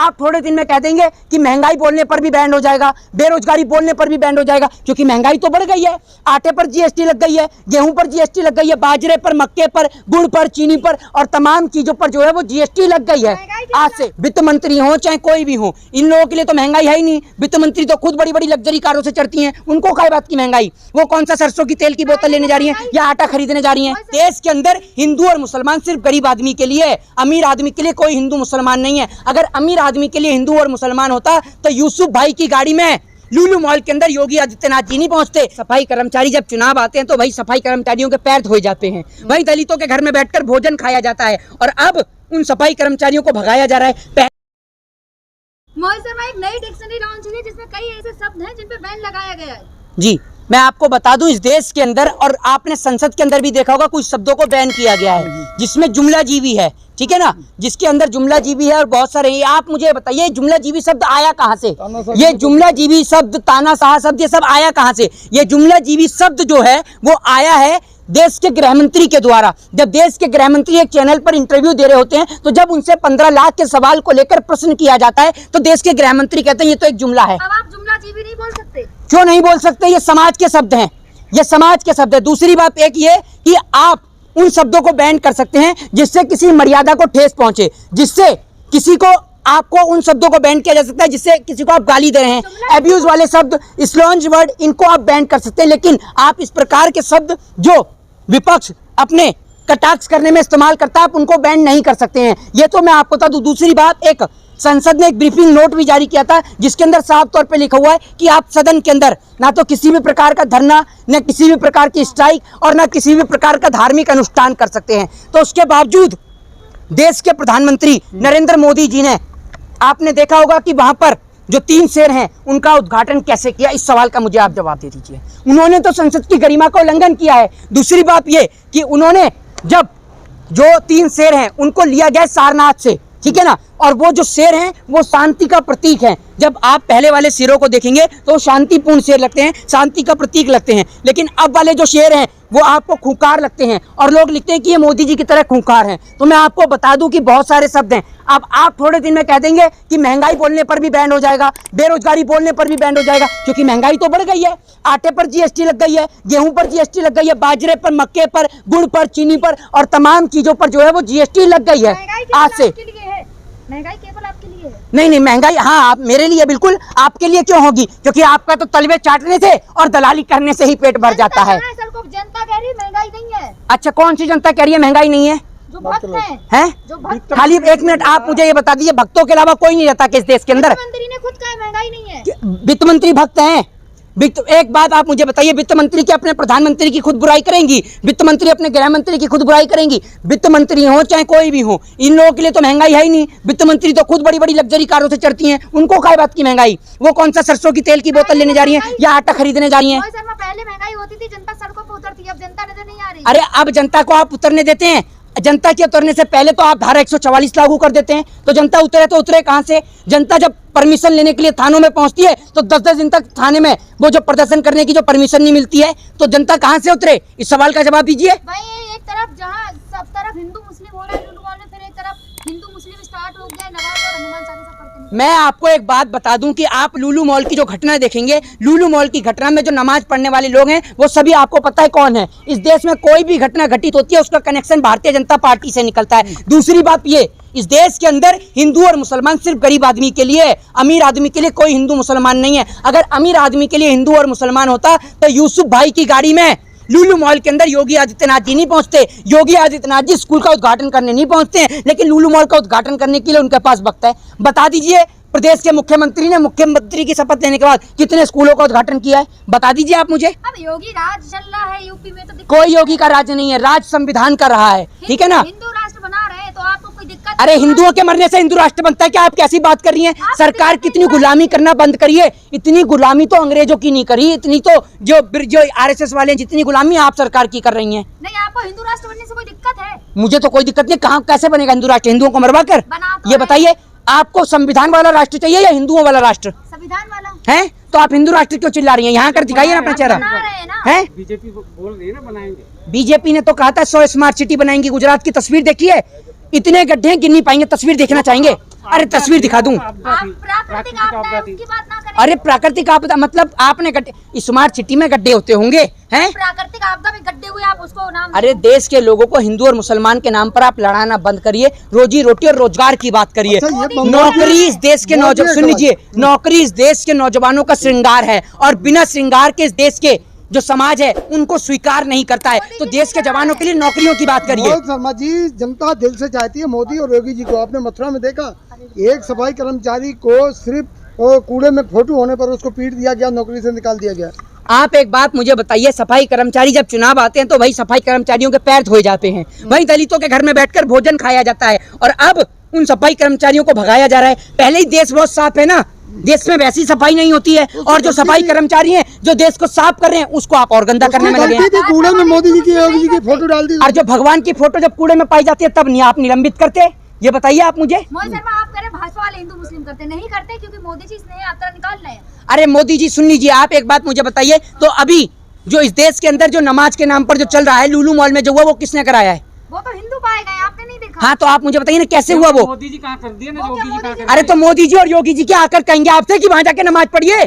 आप थोड़े दिन में कह देंगे कि महंगाई बोलने पर भी बैंड हो जाएगा, बेरोजगारी बोलने पर भी बैंड हो जाएगा, क्योंकि महंगाई तो बढ़ गई है। आटे पर जीएसटी लग गई है, गेहूं पर जीएसटी लग गई है, बाजरे पर, मक्के पर, गुड़ पर, चीनी पर और तमाम चीजों पर जो है वो जीएसटी लग गई है। आज से वित्त मंत्री हो चाहे कोई भी हो, इन लोगों के लिए तो महंगाई है ही नहीं। वित्त मंत्री तो खुद बड़ी बड़ी लग्जरी कारों से चढ़ती हैं, उनको काय बात की महंगाई। वो कौन सा सरसों की तेल की बोतल लेने जा रही है या आटा खरीदने जा रही है। देश के अंदर हिंदू और मुसलमान सिर्फ गरीब आदमी के लिए है, अमीर आदमी के लिए कोई हिंदू मुसलमान नहीं है। अगर अमीर आदमी के लिए हिंदू और मुसलमान होता तो यूसुफ भाई की गाड़ी में लुलु मॉल के अंदर योगी आदित्यनाथ जी नहीं पहुंचते। सफाई कर्मचारी जब चुनाव आते हैं तो भाई सफाई कर्मचारियों के पैर धोए जाते हैं, वही दलितों के घर में बैठकर भोजन खाया जाता है और अब उन सफाई कर्मचारियों को भगाया जा रहा है। मोहित शर्मा, एक नई डिक्शनरी लॉन्च हुई है जिसमें कई ऐसे शब्द हैं जिन पे बैन लगाया गया है। जी मैं आपको बता दूं, इस देश के अंदर और आपने संसद के अंदर भी देखा होगा कुछ शब्दों को बैन किया गया है जिसमें जुमला जीवी है, ठीक है ना, जिसके अंदर जुमला जीवी है और बहुत सारे। आप मुझे बताइए जुमला जीवी शब्द आया कहाँ से? ये जुमला जीवी शब्द, तानाशाह शब्द, ये सब आया कहाँ से? ये जुमला जीवी शब्द जो है वो आया है देश के गृह मंत्री के द्वारा। जब देश के गृह मंत्री एक चैनल पर इंटरव्यू दे रहे होते हैं तो जब उनसे 15 लाख के सवाल को लेकर प्रश्न किया जाता है तो देश के गृह मंत्री कहते हैं ये तो एक जुमला है। अब आप जुमला जीवी नहीं बोल सकते। क्यों नहीं बोल सकते? ये समाज के शब्द हैं, ये समाज के शब्द है। दूसरी बात एक ये कि आप उन शब्दों को बैन कर सकते हैं जिससे किसी मर्यादा को ठेस पहुंचे, जिससे किसी को, आपको उन शब्दों को बैन किया जा सकता है जिससे किसी को आप गाली दे रहे हैं, एब्यूज वाले शब्द, स्लैंज वर्ड, इनको आप बैन कर सकते हैं। लेकिन आप इस प्रकार के शब्द जो विपक्ष अपने कटाक्ष करने में इस्तेमाल करता है आप उनको बैन नहीं कर सकते हैं। ये तो मैं आपको बता दूं। दूसरी बात, एक संसद ने एक ब्रीफिंग नोट भी जारी किया था जिसके अंदर साफ तौर पे लिखा हुआ है कि आप सदन के अंदर ना तो किसी भी प्रकार का धरना, न किसी भी प्रकार की स्ट्राइक और न किसी भी प्रकार का धार्मिक अनुष्ठान कर सकते हैं। तो उसके बावजूद देश के प्रधानमंत्री नरेंद्र मोदी जी ने, आपने देखा होगा कि वहां पर जो 3 शेर हैं उनका उद्घाटन कैसे किया, इस सवाल का मुझे आप जवाब दे दीजिए। उन्होंने तो संसद की गरिमा का उल्लंघन किया है। दूसरी बात ये कि उन्होंने जब जो 3 शेर हैं उनको लिया गया सारनाथ से, ठीक है ना, और वो जो शेर हैं वो शांति का प्रतीक है। जब आप पहले वाले शेरों को देखेंगे तो शांतिपूर्ण शेर लगते हैं, शांति का प्रतीक लगते हैं, लेकिन अब वाले जो शेर हैं वो आपको खूंखार लगते हैं और लोग लिखते हैं कि ये मोदी जी की तरह खूंखार हैं। तो मैं आपको बता दूं कि बहुत सारे शब्द हैं। अब आप थोड़े दिन में कह देंगे कि महंगाई बोलने पर भी बैंड हो जाएगा, बेरोजगारी बोलने पर भी बैंड हो जाएगा, क्योंकि महंगाई तो बढ़ गई है। आटे पर जीएसटी लग गई है, गेहूं पर जीएसटी लग गई है, बाजरे पर, मक्के पर, गुड़ पर, चीनी पर और तमाम चीजों पर जो है वो जीएसटी लग गई है आज से। महंगाई केवल आपके लिए है? नहीं, महंगाई हाँ आप मेरे लिए, बिल्कुल आपके लिए क्यों होगी, क्योंकि आपका तो तलवे चाटने से और दलाली करने से ही पेट भर जाता है। जनता कह रही है महंगाई नहीं है। अच्छा, कौन सी जनता कह रही है महंगाई नहीं है? जो भक्त हैं? जो भक्त। खाली एक मिनट आप मुझे ये बता दीजिए, भक्तों के अलावा कोई नहीं रहता किस देश के अंदर? वित्त मंत्री ने खुद कहा महंगाई नहीं है। वित्त मंत्री भक्त हैं? एक बात आप मुझे बताइए, वित्त मंत्री के अपने प्रधानमंत्री की खुद बुराई करेंगी, वित्त मंत्री अपने गृह मंत्री की खुद बुराई करेंगी? वित्त मंत्री हो चाहे कोई भी हो, इन लोगों के लिए तो महंगाई है ही नहीं। वित्त मंत्री तो खुद बड़ी बड़ी लग्जरी कारों से चढ़ती हैं, उनको काय बात की महंगाई। वो कौन सा सरसों की तेल की बोतल लेने जा रही है या आटा खरीदने जा रही है? पहले महंगाई होती थी, जनता सड़कों पर उतरती, अब जनता नजर नहीं आ रही। अरे अब जनता को आप उतरने देते हैं? जनता के उतरने से पहले तो आप धारा 144 लागू कर देते हैं, तो जनता उतरे तो उतरे कहां से? जनता जब परमिशन लेने के लिए थानों में पहुंचती है तो 10-10 दिन तक थाने में वो जो प्रदर्शन करने की जो परमिशन नहीं मिलती है, तो जनता कहां से उतरे? इस सवाल का जवाब दीजिए। भाई एक तरफ जहां सब तरफ हिंदू मुस्लिम हो रहा है लुलु मॉल में, फिर एक तरफ हिंदू मुस्लिम स्टार्ट हो गया, नमाज और हनुमान चालीसा पढ़ते हैं। मैं आपको एक बात बता दूं कि आप लुलु मॉल की जो घटना देखेंगे, लुलु मॉल की घटना में जो नमाज पढ़ने वाले लोग हैं वो सभी आपको पता है कौन है। इस देश में कोई भी घटना घटित होती है उसका कनेक्शन भारतीय जनता पार्टी से निकलता है। दूसरी बात ये, इस देश के अंदर हिंदू और मुसलमान सिर्फ गरीब आदमी के लिए है, अमीर आदमी के लिए कोई हिंदू मुसलमान नहीं है। अगर अमीर आदमी के लिए हिंदू और मुसलमान होता तो यूसुफ भाई की गाड़ी में लुलु मॉल के अंदर योगी आदित्यनाथ जी नहीं पहुंचते। योगी आदित्यनाथ जी स्कूल का उद्घाटन करने नहीं पहुंचते हैं, लेकिन लुलु मॉल का उद्घाटन करने के लिए उनके पास वक्त है। बता दीजिए, प्रदेश के मुख्यमंत्री ने मुख्यमंत्री की शपथ लेने के बाद कितने स्कूलों का उद्घाटन किया है? बता दीजिए आप मुझे। अब योगी राज चल रहा है यूपी में, तो कोई योगी का राज नहीं है, राज संविधान का रहा है, ठीक है ना। हिंदू राष्ट्र बना रहे हैं तो आपको कोई दिक्कत? अरे हिंदुओं के मरने से हिंदू राष्ट्र बनता है क्या? आप कैसी बात कर रही हैं? सरकार कितनी गुलामी करना बंद करिए। इतनी गुलामी तो अंग्रेजों की नहीं करी, इतनी तो जो आरएसएस वाले जितनी गुलामी आप सरकार की कर रही हैं। नहीं, आपको हिंदू राष्ट्र बनने से कोई दिक्कत है? मुझे तो कोई दिक्कत नहीं। कहाँ कैसे बनेगा हिंदू राष्ट्र? हिंदुओं को मरवा कर? ये बताइए, आपको संविधान वाला राष्ट्र चाहिए या हिंदुओं वाला राष्ट्र? संविधान वाला है तो आप हिंदू राष्ट्र क्यों चिल्ला रही हैं? यहाँ कर दिखाइए ना अपना चेहरा। है बीजेपी बोल रही है ना बनाएंगे। बीजेपी ने तो कहा था 100 स्मार्ट सिटी बनाएंगी। गुजरात की तस्वीर देखी है? इतने गड्ढे हैं गिन नहीं पाएंगे। तस्वीर देखना चाहेंगे? अरे तस्वीर दिखा दूं। आप प्राकृतिक आपदा है उसकी बात ना करें। अरे प्राकृतिक आपदा मतलब आपने गड्ढे, स्मार्ट सिटी में गड्ढे होते होंगे हैं? प्राकृतिक आपदा में गड्ढे हुए, आप उसको नाम अरे देश के लोगों को हिंदू और मुसलमान के नाम पर आप लड़ाना बंद करिए। रोजी रोटी और रोजगार की बात करिए। नौकरी इस देश के नौजवान, सुन लीजिए, नौकरी इस देश के नौजवानों का श्रृंगार है और बिना श्रृंगार के इस देश के जो समाज है उनको स्वीकार नहीं करता है। तो देश के जवानों के लिए नौकरियों की बात करिए। मनोज शर्मा जी, जनता दिल से चाहती है मोदी और योगी जी को। आपने मथुरा में देखा, एक सफाई कर्मचारी को सिर्फ कूड़े में फोटो होने पर उसको पीट दिया गया, नौकरी से निकाल दिया गया। आप एक बात मुझे बताइए, सफाई कर्मचारी जब चुनाव आते हैं तो वही सफाई कर्मचारियों के पैर धोए जाते हैं, वही दलितों के घर में बैठकर भोजन खाया जाता है, और अब उन सफाई कर्मचारियों को भगाया जा रहा है। पहले ही देश बहुत साफ है ना, देश में वैसी सफाई नहीं होती है, और जो सफाई कर्मचारी हैं जो देश को साफ कर रहे हैं उसको आप और गंदा करने में लगे हैं। कूड़े में मोदी जी की, योगी जी की फोटो डाल दी। और जो भगवान की फोटो जब कूड़े में पाई जाती है तब नहीं आप निलंबित करते? ये बताइए आप मुझे। मोदी शर्मा, आप कह रहे भाजपा वाले हिंदू मुस्लिम करते नहीं करते, क्योंकि मोदी जी स्नेह यात्रा निकाल रहे हैं। अरे मोदी जी सुन लीजिए, आप एक बात मुझे बताइए, तो अभी जो इस देश के अंदर जो नमाज के नाम पर जो चल रहा है लुलु मॉल में जो हुआ वो किसने कराया है? वो तो हिंदू पाए गए, आपने नहीं देखा। हाँ तो आप मुझे बताइए ना कैसे हुआ वो? मोदी जी कहाँ कर दिए ना, योगी जी कहाँ कर अरे तो मोदी जी और योगी जी क्या आकर कहेंगे आपसे कि वहां जाके नमाज पढ़िए?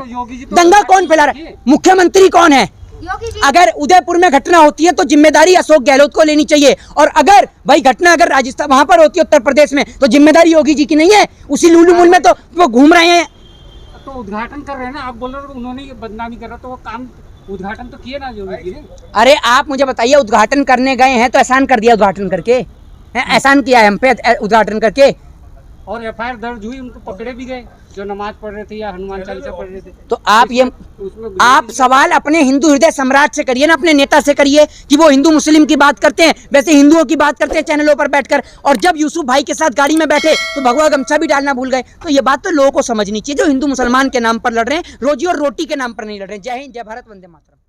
दंगा कौन फैला रहा है? मुख्यमंत्री कौन है? योगी जी। अगर उदयपुर में घटना होती है तो जिम्मेदारी अशोक गहलोत को लेनी चाहिए, और अगर भाई घटना अगर राजस्थान वहां पर होती है उत्तर प्रदेश में तो जिम्मेदारी योगी जी की नहीं है? उसी लुलु मॉल में तो वो घूम रहे हैं। तो उद्घाटन कर रहे हैं ना, आप बोल रहे हो उन्होंने ये बदनामी कर रहा, तो वो काम उद्घाटन तो किए ना योगी जी ने। अरे आप मुझे बताइए, उद्घाटन करने गए हैं तो एहसान कर दिया उद्घाटन करके, हैं? एहसान किया है हम पे उद्घाटन करके। और एफआईआर दर्ज हुई, उनको पकड़े भी गए जो नमाज पढ़ रहे थे या हनुमान चालीसा पढ़ रहे थे। तो आप सवाल अपने हिंदू हृदय सम्राट से करिए ना, अपने नेता से करिए कि वो हिंदू मुस्लिम की बात करते हैं, वैसे हिंदुओं की बात करते हैं चैनलों पर बैठकर, और जब यूसुफ भाई के साथ गाड़ी में बैठे तो भगवा गमछा भी डालना भूल गए। तो ये बात तो लोगों को समझनी चाहिए, जो हिंदू मुसलमान के नाम पर लड़ रहे हैं, रोजी और रोटी के नाम पर नहीं लड़ रहे हैं। जय हिंद, जय भारत, वंदे मातरम।